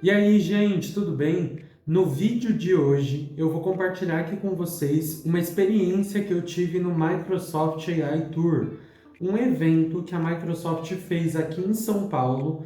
E aí, gente, tudo bem? No vídeo de hoje, eu vou compartilhar aqui com vocês uma experiência que eu tive no Microsoft AI Tour, um evento que a Microsoft fez aqui em São Paulo,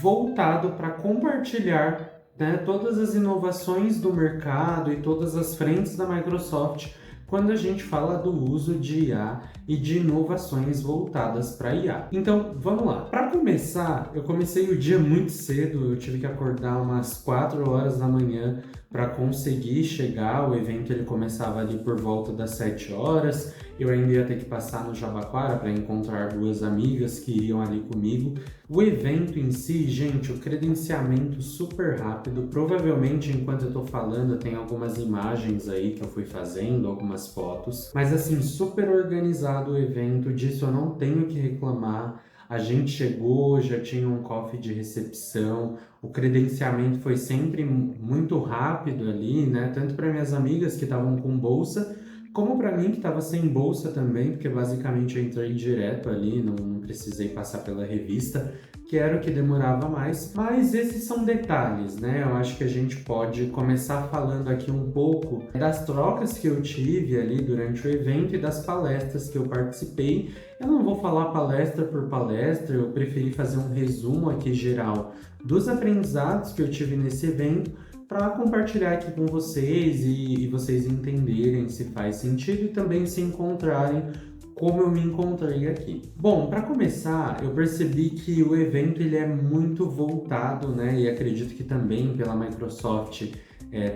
voltado para compartilhar, né, todas as inovações do mercado e todas as frentes da Microsoft quando a gente fala do uso de IA e de inovações voltadas para IA. Então, vamos lá. Para começar, eu comecei o dia muito cedo, eu tive que acordar umas 4 horas da manhã para conseguir chegar. O evento ele começava ali por volta das 7 horas. Eu ainda ia ter que passar no Jabaquara para encontrar duas amigas que iriam ali comigo. O evento em si, gente, o credenciamento super rápido. Provavelmente, enquanto eu tô falando, tem algumas imagens aí que eu fui fazendo, algumas fotos. Mas assim, super organizado o evento, disso eu não tenho que reclamar. A gente chegou, já tinha um coffee de recepção, o credenciamento foi sempre muito rápido ali, né? Tanto para minhas amigas que estavam com bolsa, como para mim que estava sem bolsa também, porque basicamente eu entrei direto ali, não precisei passar pela revista, que era o que demorava mais. Mas esses são detalhes, né? Eu acho que a gente pode começar falando aqui um pouco das trocas que eu tive ali durante o evento e das palestras que eu participei. Eu não vou falar palestra por palestra, eu preferi fazer um resumo aqui geral dos aprendizados que eu tive nesse evento para compartilhar aqui com vocês e vocês entenderem se faz sentido e também se encontrarem como eu me encontrei aqui. Bom, para começar, eu percebi que o evento ele é muito voltado, né, e acredito que também pela Microsoft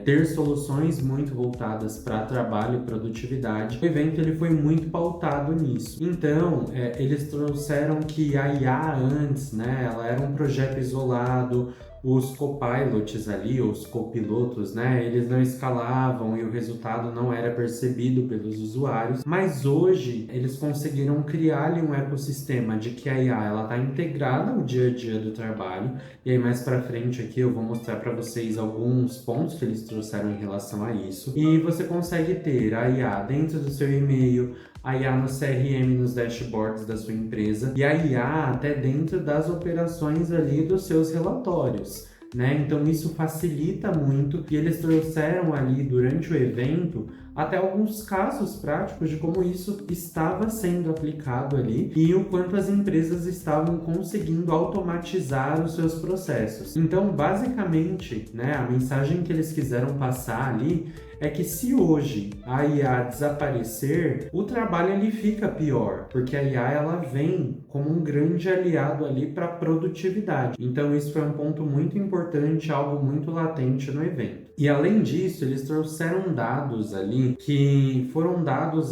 ter soluções muito voltadas para trabalho e produtividade, o evento ele foi muito pautado nisso. Então, eles trouxeram que a IA antes, né, ela era um projeto isolado, os copilots ali, os copilotos, né, eles não escalavam e o resultado não era percebido pelos usuários, mas hoje eles conseguiram criar ali um ecossistema de que a IA ela está integrada ao dia a dia do trabalho, e aí mais para frente aqui eu vou mostrar para vocês alguns pontos que eles trouxeram em relação a isso, e você consegue ter a IA dentro do seu e-mail, a IA no CRM, nos dashboards da sua empresa e a IA até dentro das operações ali dos seus relatórios, né? Então isso facilita muito e eles trouxeram ali durante o evento até alguns casos práticos de como isso estava sendo aplicado ali e o quanto as empresas estavam conseguindo automatizar os seus processos. Então, basicamente, né, a mensagem que eles quiseram passar ali é que se hoje a IA desaparecer, o trabalho ele fica pior, porque a IA ela vem como um grande aliado ali para a produtividade. Então isso foi um ponto muito importante, algo muito latente no evento. E além disso, eles trouxeram dados ali que foram dados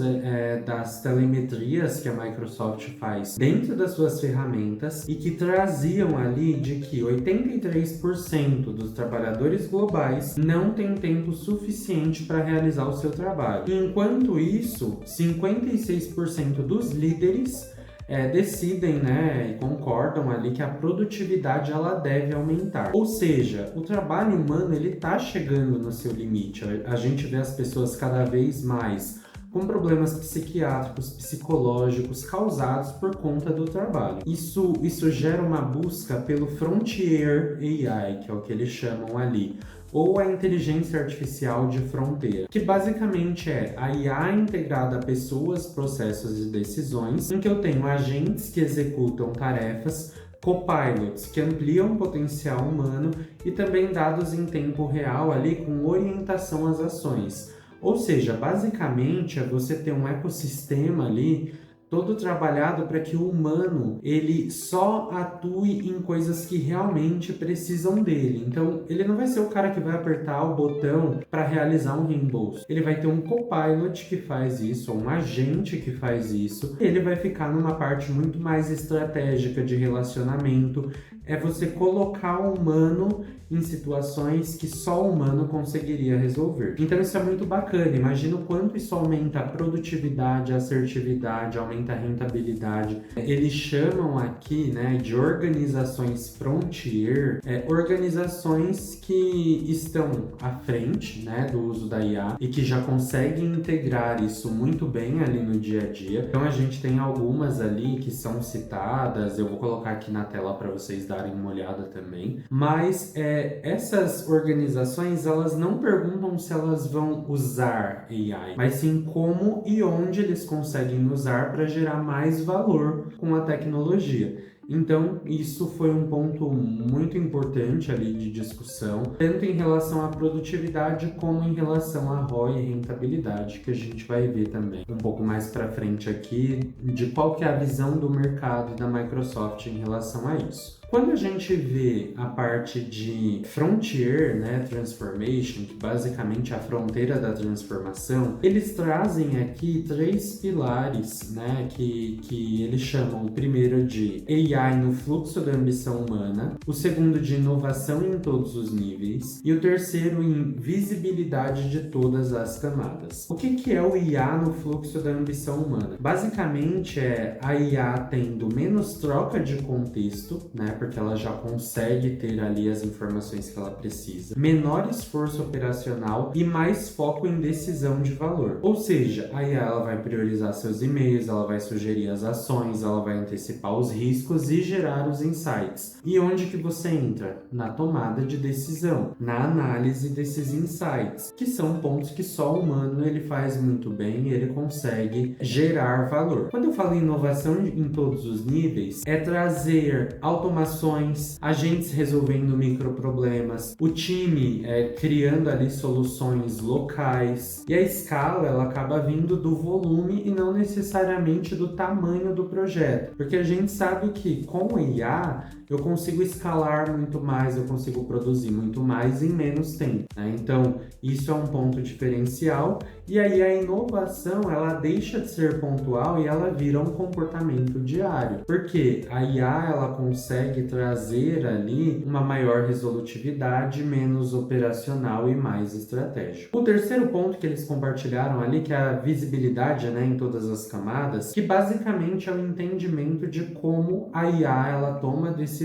das telemetrias que a Microsoft faz dentro das suas ferramentas e que traziam ali de que 83% dos trabalhadores globais não têm tempo suficiente para realizar o seu trabalho. Enquanto isso, 56% dos líderes decidem, né, e concordam ali que a produtividade ela deve aumentar. Ou seja, o trabalho humano ele está chegando no seu limite. A gente vê as pessoas cada vez mais com problemas psiquiátricos, psicológicos causados por conta do trabalho. Isso gera uma busca pelo Frontier AI, que é o que eles chamam ali, ou a inteligência artificial de fronteira, que basicamente é a IA integrada a pessoas, processos e decisões, em que eu tenho agentes que executam tarefas, copilots que ampliam o potencial humano e também dados em tempo real ali com orientação às ações. Ou seja, basicamente é você ter um ecossistema ali todo trabalhado para que o humano ele só atue em coisas que realmente precisam dele. Então, ele não vai ser o cara que vai apertar o botão para realizar um reembolso. Ele vai ter um copilot que faz isso, ou um agente que faz isso. Ele vai ficar numa parte muito mais estratégica de relacionamento. É você colocar o humano em situações que só o humano conseguiria resolver. Então isso é muito bacana. Imagina o quanto isso aumenta a produtividade, a assertividade, aumenta a rentabilidade. Eles chamam aqui, né, de organizações frontier, organizações que estão à frente, né, do uso da IA e que já conseguem integrar isso muito bem ali no dia a dia. Então a gente tem algumas ali que são citadas. Eu vou colocar aqui na tela para vocês darem darem uma olhada também. Mas essas organizações, elas não perguntam se elas vão usar AI, mas sim como e onde eles conseguem usar para gerar mais valor com a tecnologia. Então, isso foi um ponto muito importante ali de discussão, tanto em relação à produtividade como em relação à ROI e rentabilidade, que a gente vai ver também um pouco mais para frente aqui, de qual que é a visão do mercado e da Microsoft em relação a isso. Quando a gente vê a parte de Frontier, né, Transformation, que basicamente é a fronteira da transformação, eles trazem aqui 3 pilares, né, que eles chamam o primeiro de AI no fluxo da ambição humana, o segundo de inovação em todos os níveis e o terceiro em visibilidade de todas as camadas. O que é o IA no fluxo da ambição humana? Basicamente é a IA tendo menos troca de contexto, né, porque ela já consegue ter ali as informações que ela precisa, menor esforço operacional e mais foco em decisão de valor. Ou seja, a IA ela vai priorizar seus e-mails, ela vai sugerir as ações, ela vai antecipar os riscos e gerar os insights. E onde que você entra? Na tomada de decisão, na análise desses insights, que são pontos que só o humano ele faz muito bem e ele consegue gerar valor. Quando eu falo em inovação em todos os níveis, é trazer automações, agentes resolvendo microproblemas, o time criando ali soluções locais, e a escala ela acaba vindo do volume e não necessariamente do tamanho do projeto, porque a gente sabe que com o IA eu consigo escalar muito mais, eu consigo produzir muito mais em menos tempo, né? Então isso é um ponto diferencial. E aí a inovação, ela deixa de ser pontual e ela vira um comportamento diário. Porque a IA, ela consegue trazer ali uma maior resolutividade, menos operacional e mais estratégico. O terceiro ponto que eles compartilharam ali, que é a visibilidade, né, em todas as camadas, que basicamente é o entendimento de como a IA, ela toma decisões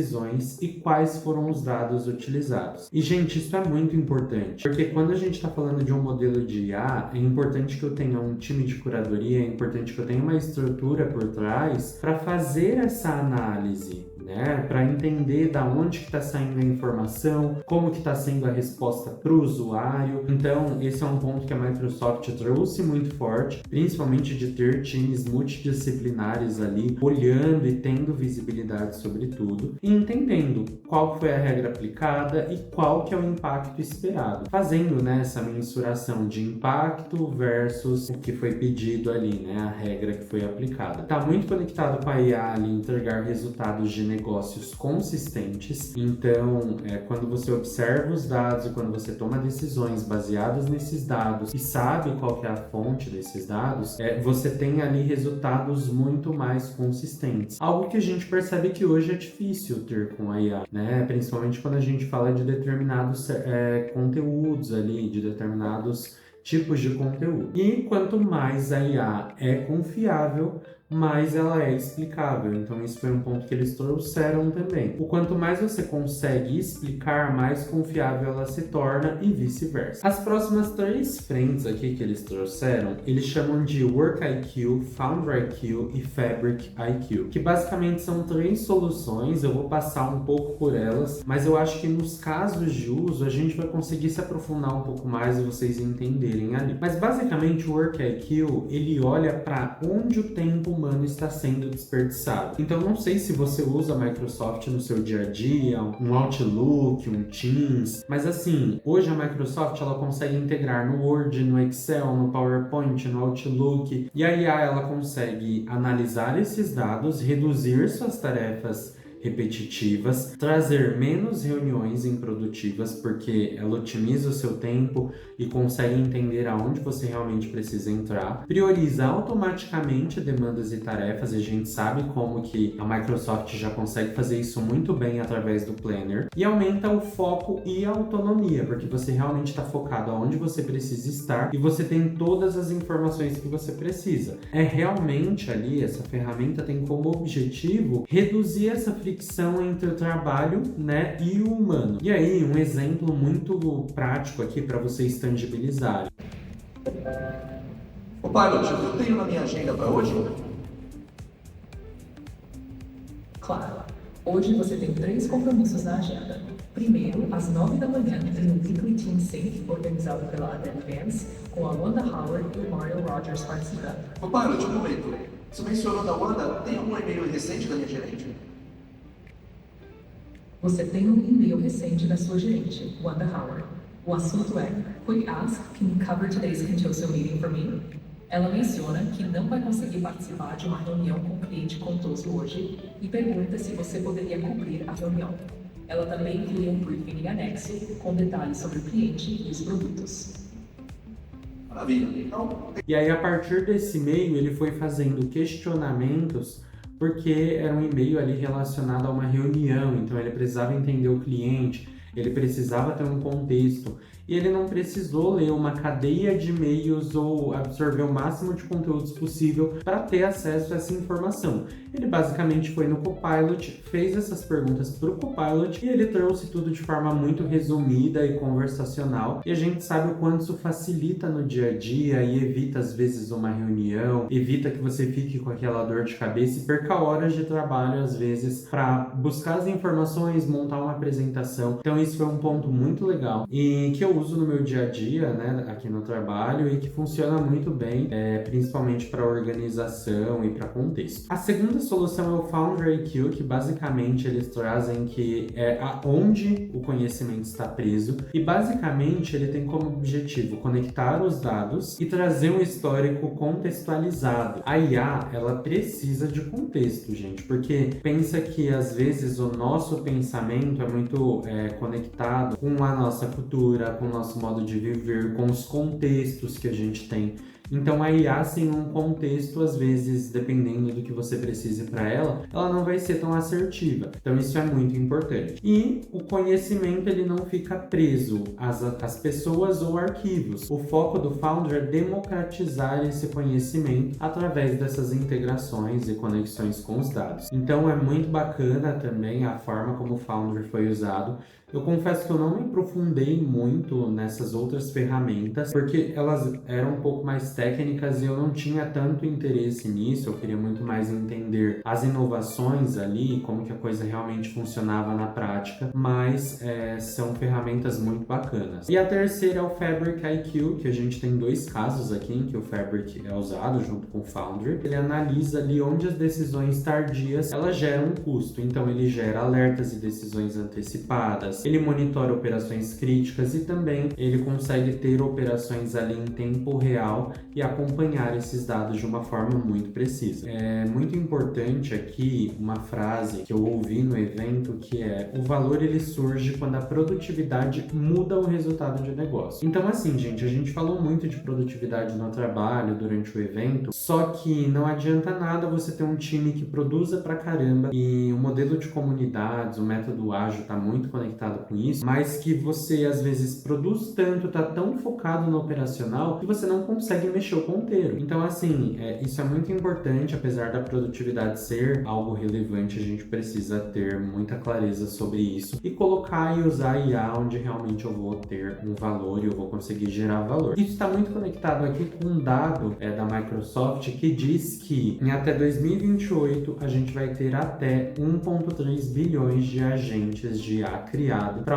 e quais foram os dados utilizados. E, gente, isso é muito importante, porque quando a gente está falando de um modelo de IA, é importante que eu tenha um time de curadoria, é importante que eu tenha uma estrutura por trás para fazer essa análise, né? Para entender da onde que está saindo a informação, como que está sendo a resposta para o usuário. Então, esse é um ponto que a Microsoft trouxe muito forte, principalmente de ter times multidisciplinares ali, olhando e tendo visibilidade sobre tudo, e entendendo qual foi a regra aplicada e qual que é o impacto esperado, fazendo, né, essa mensuração de impacto versus o que foi pedido ali, né, a regra que foi aplicada. Está muito conectado com a IA ali, entregar resultados de negócios consistentes. Então, quando você observa os dados e quando você toma decisões baseadas nesses dados e sabe qual que é a fonte desses dados, você tem ali resultados muito mais consistentes. Algo que a gente percebe que hoje é difícil ter com a IA, né? Principalmente quando a gente fala de determinados conteúdos ali, de determinados tipos de conteúdo. E quanto mais a IA é confiável, mais ela é explicável. Então isso foi um ponto que eles trouxeram também. O quanto mais você consegue explicar, mais confiável ela se torna e vice-versa. As próximas 3 frentes aqui que eles trouxeram, eles chamam de Work IQ, Founder IQ e Fabric IQ, que basicamente são 3 soluções. Eu vou passar um pouco por elas, mas eu acho que nos casos de uso a gente vai conseguir se aprofundar um pouco mais e vocês entenderem ali. Mas basicamente o Work IQ, ele olha para onde o tempo humano está sendo desperdiçado. Então não sei se você usa a Microsoft no seu dia a dia, um Outlook, um Teams, mas assim, hoje a Microsoft ela consegue integrar no Word, no Excel, no PowerPoint, no Outlook, e a IA ela consegue analisar esses dados, reduzir suas tarefas repetitivas, trazer menos reuniões improdutivas, porque ela otimiza o seu tempo e consegue entender aonde você realmente precisa entrar, prioriza automaticamente demandas e tarefas, e a gente sabe como que a Microsoft já consegue fazer isso muito bem através do Planner, e aumenta o foco e a autonomia, porque você realmente está focado aonde você precisa estar e você tem todas as informações que você precisa. É realmente ali, essa ferramenta tem como objetivo reduzir essa fricção entre o trabalho, né, e o humano. E aí, um exemplo muito prático aqui para vocês tangibilizarem. Ô Pilot, eu tenho na minha agenda para hoje? Claro. Hoje você tem 3 compromissos na agenda. Primeiro, às 9 da manhã, tem o Weekly Team Sync, organizado pela Advance, com a Wanda Howard e o Mario Rogers participando. Copilot, um momento. Você mencionou da Wanda, tem algum e-mail recente da minha gerente? Você tem um e-mail recente da sua gerente, Wanda Howard. O assunto é: Quick Ask, can you cover today's Contoso meeting for me? Ela menciona que não vai conseguir participar de uma reunião com o cliente Contoso hoje e pergunta se você poderia cobrir a reunião. Ela também inclui um briefing em anexo com detalhes sobre o cliente e os produtos. Maravilha. Então, E aí, a partir desse e-mail, ele foi fazendo questionamentos, porque era um e-mail ali relacionado a uma reunião, então ele precisava entender o cliente, ele precisava ter um contexto, e ele não precisou ler uma cadeia de e-mails ou absorver o máximo de conteúdos possível para ter acesso a essa informação. Ele basicamente foi no Copilot, fez essas perguntas para o Copilot e ele trouxe tudo de forma muito resumida e conversacional. E a gente sabe o quanto isso facilita no dia a dia e evita às vezes uma reunião, evita que você fique com aquela dor de cabeça e perca horas de trabalho às vezes para buscar as informações, montar uma apresentação. Então isso foi um ponto muito legal e que eu uso no meu dia a dia, né, aqui no trabalho e que funciona muito bem, principalmente para organização e para contexto. A segunda solução é o Foundry IQ, que basicamente eles trazem que é onde o conhecimento está preso e basicamente ele tem como objetivo conectar os dados e trazer um histórico contextualizado. A IA, ela precisa de contexto, gente, porque pensa que às vezes o nosso pensamento é muito conectado com a nossa cultura, com o nosso modo de viver, com os contextos que a gente tem. Então a IA sem um contexto, às vezes, dependendo do que você precise para ela não vai ser tão assertiva. Então isso é muito importante. E o conhecimento ele não fica preso às pessoas ou arquivos. O foco do Foundry é democratizar esse conhecimento através dessas integrações e conexões com os dados. Então é muito bacana também a forma como o Foundry foi usado. Eu confesso que eu não me aprofundei muito nessas outras ferramentas, porque elas eram um pouco mais técnicas e eu não tinha tanto interesse nisso. Eu queria muito mais entender as inovações ali, como que a coisa realmente funcionava na prática, mas são ferramentas muito bacanas. E a terceira é o Fabric IQ, que a gente tem 2 casos aqui em que o Fabric é usado junto com o Foundry. Ele analisa ali onde as decisões tardias elas geram um custo, então ele gera alertas e decisões antecipadas. Ele monitora operações críticas e também ele consegue ter operações ali em tempo real e acompanhar esses dados de uma forma muito precisa. É muito importante aqui uma frase que eu ouvi no evento que é: o valor ele surge quando a produtividade muda o resultado de negócio. Então assim, gente, a gente falou muito de produtividade no trabalho durante o evento, só que não adianta nada você ter um time que produza pra caramba e o modelo de comunidades, o método ágil tá muito conectado com isso, mas que você às vezes produz tanto, tá tão focado no operacional que você não consegue mexer o ponteiro. Então assim, isso é muito importante, apesar da produtividade ser algo relevante, a gente precisa ter muita clareza sobre isso e colocar e usar a IA onde realmente eu vou ter um valor e eu vou conseguir gerar valor. Isso está muito conectado aqui com um dado da Microsoft que diz que em até 2028 a gente vai ter até 1,3 bilhões de agentes de IA criado para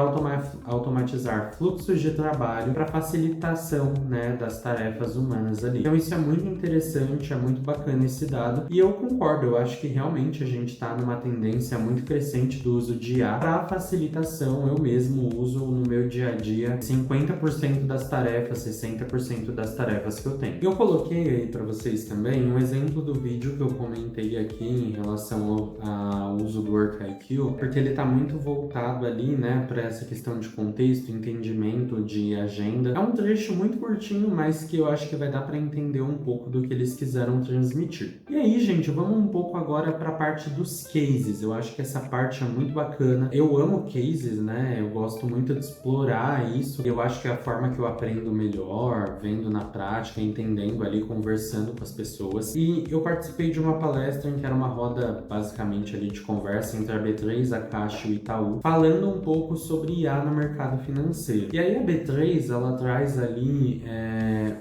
automatizar fluxos de trabalho para facilitação, né, das tarefas humanas ali. Então isso é muito interessante, é muito bacana esse dado e eu concordo, eu acho que realmente a gente está numa tendência muito crescente do uso de IA para facilitação. Eu mesmo uso no meu dia a dia 50% das tarefas, 60% das tarefas que eu tenho. Eu coloquei aí para vocês também um exemplo do vídeo que eu comentei aqui em relação ao uso do Work IQ, porque ele está muito voltado ali, né, para essa questão de contexto, entendimento de agenda. É um trecho muito curtinho, mas que eu acho que vai dar para entender um pouco do que eles quiseram transmitir. E aí, gente, vamos um pouco agora para a parte dos cases. Eu acho que essa parte é muito bacana. Eu amo cases, né? Eu gosto muito de explorar isso. Eu acho que é a forma que eu aprendo melhor, vendo na prática, entendendo ali, conversando com as pessoas. E eu participei de uma palestra em que era uma roda, basicamente, ali de conversa entre a B3, a Caixa e o Itaú, falando um pouco sobre IA no mercado financeiro. E aí a B3, ela traz ali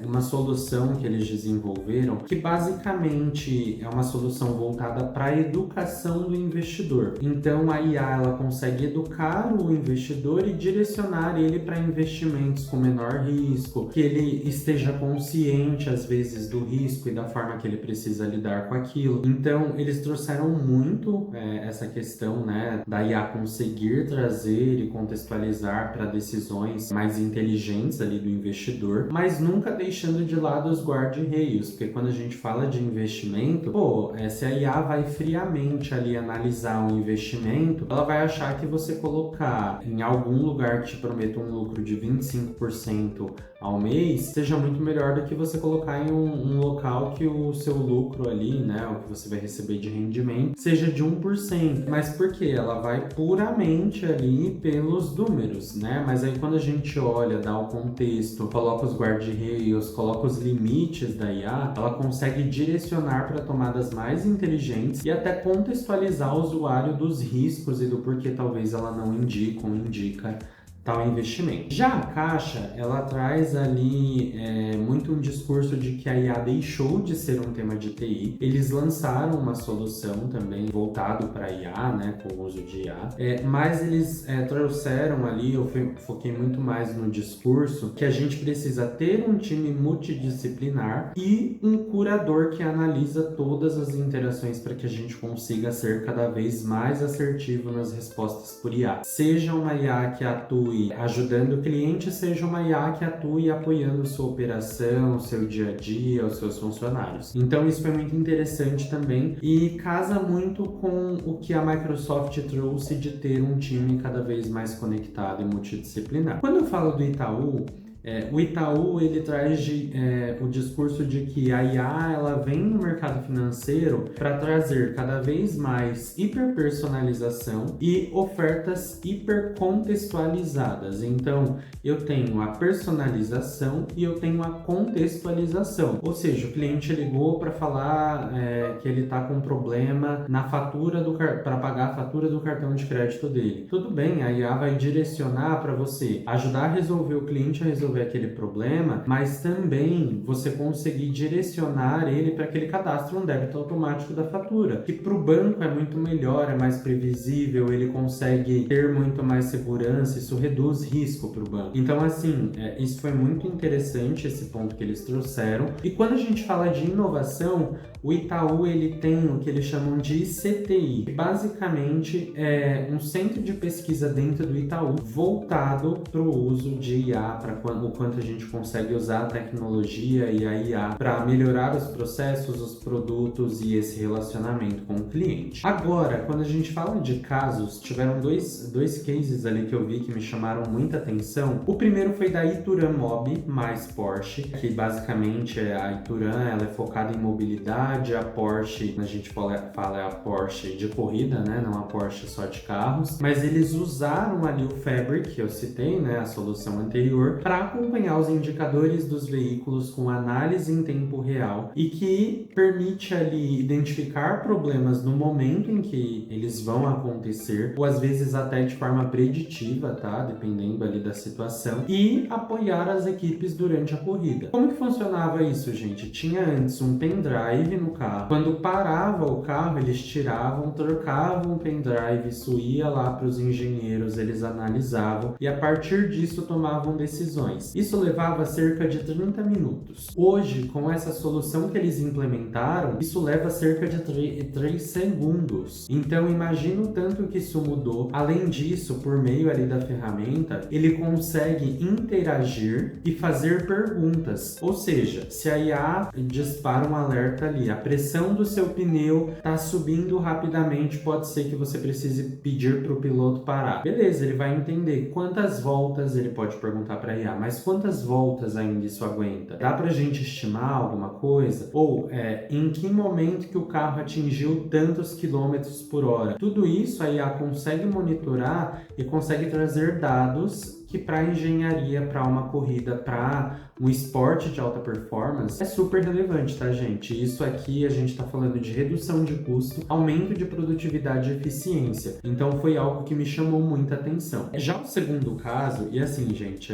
uma solução solução que eles desenvolveram, que basicamente é uma solução voltada para a educação do investidor. Então a IA ela consegue educar o investidor e direcionar ele para investimentos com menor risco, que ele esteja consciente às vezes do risco e da forma que ele precisa lidar com aquilo. Então eles trouxeram muito essa questão, né, da IA conseguir trazer e contextualizar para decisões mais inteligentes ali do investidor, mas nunca deixando de lado os guarda-reios, porque quando a gente fala de investimento, se a IA vai friamente ali analisar um investimento, ela vai achar que você colocar em algum lugar que te prometa um lucro de 25% ao mês, seja muito melhor do que você colocar em um local que o seu lucro ali, né, o que você vai receber de rendimento, seja de 1%. Mas por quê? Ela vai puramente ali pelos números, né? Mas aí quando a gente olha, dá o contexto, coloca os guarda-reios, coloca os limites da IA, ela consegue direcionar para tomadas mais inteligentes e até contextualizar o usuário dos riscos e do porquê talvez ela não indica ou indica tal investimento. Já a Caixa, ela traz ali muito um discurso de que a IA deixou de ser um tema de TI. Eles lançaram uma solução também voltado para IA, né, com o uso de IA, mas eles trouxeram ali, eu foquei muito mais no discurso, que a gente precisa ter um time multidisciplinar e um curador que analisa todas as interações para que a gente consiga ser cada vez mais assertivo nas respostas por IA. Seja uma IA que atue ajudando o cliente, seja uma IA que atue apoiando sua operação, seu dia a dia, os seus funcionários. Então isso foi muito interessante também e casa muito com o que a Microsoft trouxe de ter um time cada vez mais conectado e multidisciplinar. Quando eu falo do Itaú, o Itaú ele traz o discurso de que a IA ela vem no mercado financeiro para trazer cada vez mais hiperpersonalização e ofertas hipercontextualizadas. Então, eu tenho a personalização e eu tenho a contextualização. Ou seja, o cliente ligou para falar que ele está com um problema na fatura para pagar a fatura do cartão de crédito dele. Tudo bem, a IA vai direcionar para você ajudar a resolver o cliente a resolver aquele problema, mas também você conseguir direcionar ele para que ele cadastre um débito automático da fatura, que para o banco é muito melhor, é mais previsível, ele consegue ter muito mais segurança, isso reduz risco para o banco. Então, assim, isso foi muito interessante, esse ponto que eles trouxeram. E quando a gente fala de inovação, o Itaú ele tem o que eles chamam de CTI, que basicamente é um centro de pesquisa dentro do Itaú voltado para o uso de IA, para o quanto a gente consegue usar a tecnologia e a IA para melhorar os processos, os produtos e esse relacionamento com o cliente. Agora, quando a gente fala de casos, tiveram dois cases ali que eu vi que me chamaram muita atenção. O primeiro foi da Ituran Mob mais Porsche, que basicamente a Ituran ela é focada em mobilidade, a Porsche, a gente fala é a Porsche de corrida, né? Não a Porsche só de carros, mas eles usaram ali o Fabric, que eu citei, né? A solução anterior, para acompanhar os indicadores dos veículos com análise em tempo real e que permite ali identificar problemas no momento em que eles vão acontecer, ou às vezes até de forma preditiva, tá? Dependendo ali da situação, e apoiar as equipes durante a corrida. Como que funcionava isso, gente? Tinha antes um pendrive no carro. Quando parava o carro, eles tiravam, trocavam o pendrive, isso ia lá para os engenheiros, eles analisavam e a partir disso tomavam decisões. Isso levava cerca de 30 minutos. Hoje, com essa solução que eles implementaram, isso leva cerca de 3 segundos. Então, imagina o tanto que isso mudou. Além disso, por meio ali da ferramenta, ele consegue interagir e fazer perguntas. Ou seja, se a IA dispara um alerta ali, a pressão do seu pneu está subindo rapidamente, pode ser que você precise pedir para o piloto parar. Beleza, ele vai entender quantas voltas, ele pode perguntar para a IA, mas quantas voltas ainda isso aguenta? Dá pra gente estimar alguma coisa? Ou em que momento que o carro atingiu tantos quilômetros por hora? Tudo isso a IA consegue monitorar e consegue trazer dados que para engenharia, para uma corrida, para um esporte de alta performance, é super relevante, tá, gente? Isso aqui a gente está falando de redução de custo, aumento de produtividade e eficiência. Então foi algo que me chamou muita atenção. Já o segundo caso, e assim, gente,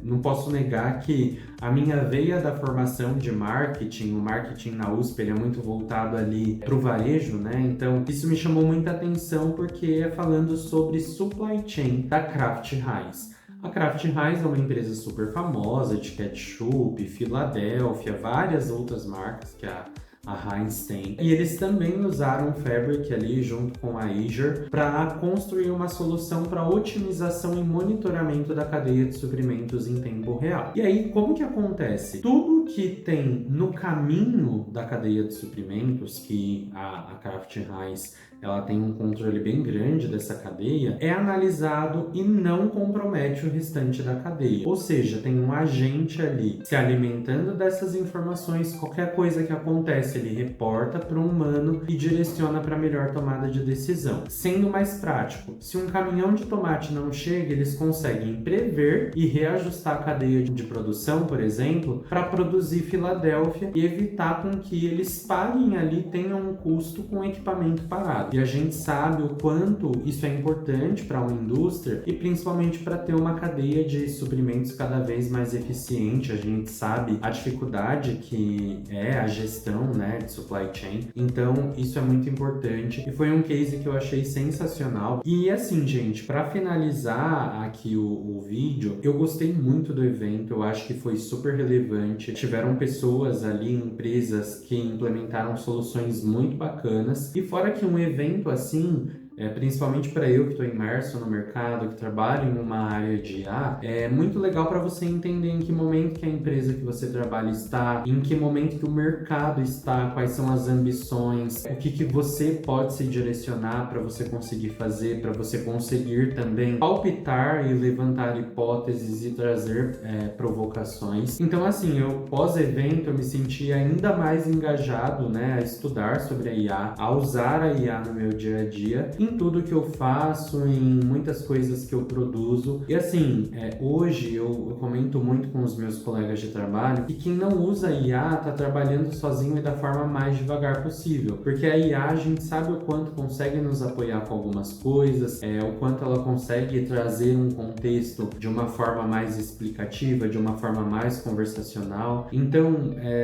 não posso negar que a minha veia da formação de marketing, o marketing na USP, ele é muito voltado ali para o varejo, né? Então isso me chamou muita atenção porque é falando sobre supply chain da Kraft Heinz. A Kraft Heinz é uma empresa super famosa de ketchup, Filadélfia, várias outras marcas que a Heinz tem. E eles também usaram o Fabric ali junto com a Azure para construir uma solução para otimização e monitoramento da cadeia de suprimentos em tempo real. E aí, como que acontece? Tudo que tem no caminho da cadeia de suprimentos, que a Kraft Heinz ela tem um controle bem grande dessa cadeia, é analisado e não compromete o restante da cadeia. Ou seja, tem um agente ali se alimentando dessas informações, qualquer coisa que acontece, ele reporta para um humano e direciona para a melhor tomada de decisão. Sendo mais prático, se um caminhão de tomate não chega, eles conseguem prever e reajustar a cadeia de produção, por exemplo, para produzir Filadélfia e evitar com que eles paguem ali, tenham um custo com o equipamento parado. E a gente sabe o quanto isso é importante para uma indústria e principalmente para ter uma cadeia de suprimentos cada vez mais eficiente. A gente sabe a dificuldade que é a gestão, né, de supply chain. Então, isso é muito importante e foi um case que eu achei sensacional. E assim, gente, para finalizar aqui o vídeo, eu gostei muito do evento, eu acho que foi super relevante. Tiveram pessoas ali, empresas que implementaram soluções muito bacanas. E fora que um evento assim, principalmente para eu que estou imerso no mercado, que trabalho em uma área de IA, é muito legal para você entender em que momento que a empresa que você trabalha está, em que momento que o mercado está, quais são as ambições, o que você pode se direcionar para você conseguir fazer, para você conseguir também palpitar e levantar hipóteses e trazer provocações. Então, assim, pós-evento eu me senti ainda mais engajado, né, a estudar sobre a IA, a usar a IA no meu dia a dia, em tudo que eu faço, em muitas coisas que eu produzo. E assim, hoje eu comento muito com os meus colegas de trabalho que quem não usa IA está trabalhando sozinho e da forma mais devagar possível, porque a IA a gente sabe o quanto consegue nos apoiar com algumas coisas, o quanto ela consegue trazer um contexto de uma forma mais explicativa, de uma forma mais conversacional. Então,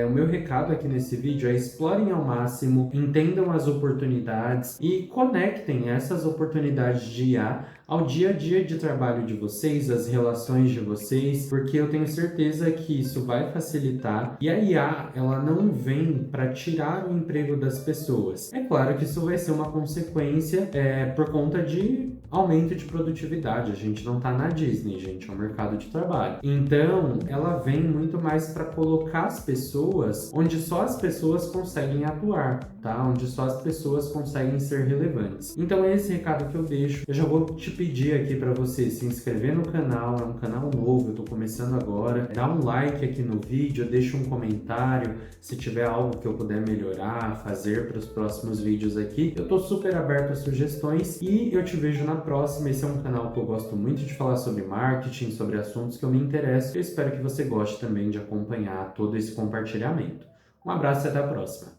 o meu recado aqui nesse vídeo é: explorem ao máximo, entendam as oportunidades e conectem essas oportunidades de IA ao dia a dia de trabalho de vocês, as relações de vocês, porque eu tenho certeza que isso vai facilitar. E a IA, ela não vem para tirar o emprego das pessoas. É claro que isso vai ser uma consequência por conta de aumento de produtividade. A gente não está na Disney, gente, é um mercado de trabalho. Então, ela vem muito mais para colocar as pessoas onde só as pessoas conseguem atuar, tá? Onde só as pessoas conseguem ser relevantes. Então, é esse recado que eu deixo. Eu já vou te pedir aqui para você se inscrever no canal, é um canal novo, eu tô começando agora. Dá um like aqui no vídeo, deixa um comentário se tiver algo que eu puder melhorar, fazer para os próximos vídeos aqui. Eu tô super aberto a sugestões e eu te vejo na próxima. Esse é um canal que eu gosto muito de falar sobre marketing, sobre assuntos que eu me interesso. Eu espero que você goste também de acompanhar todo esse compartilhamento. Um abraço e até a próxima!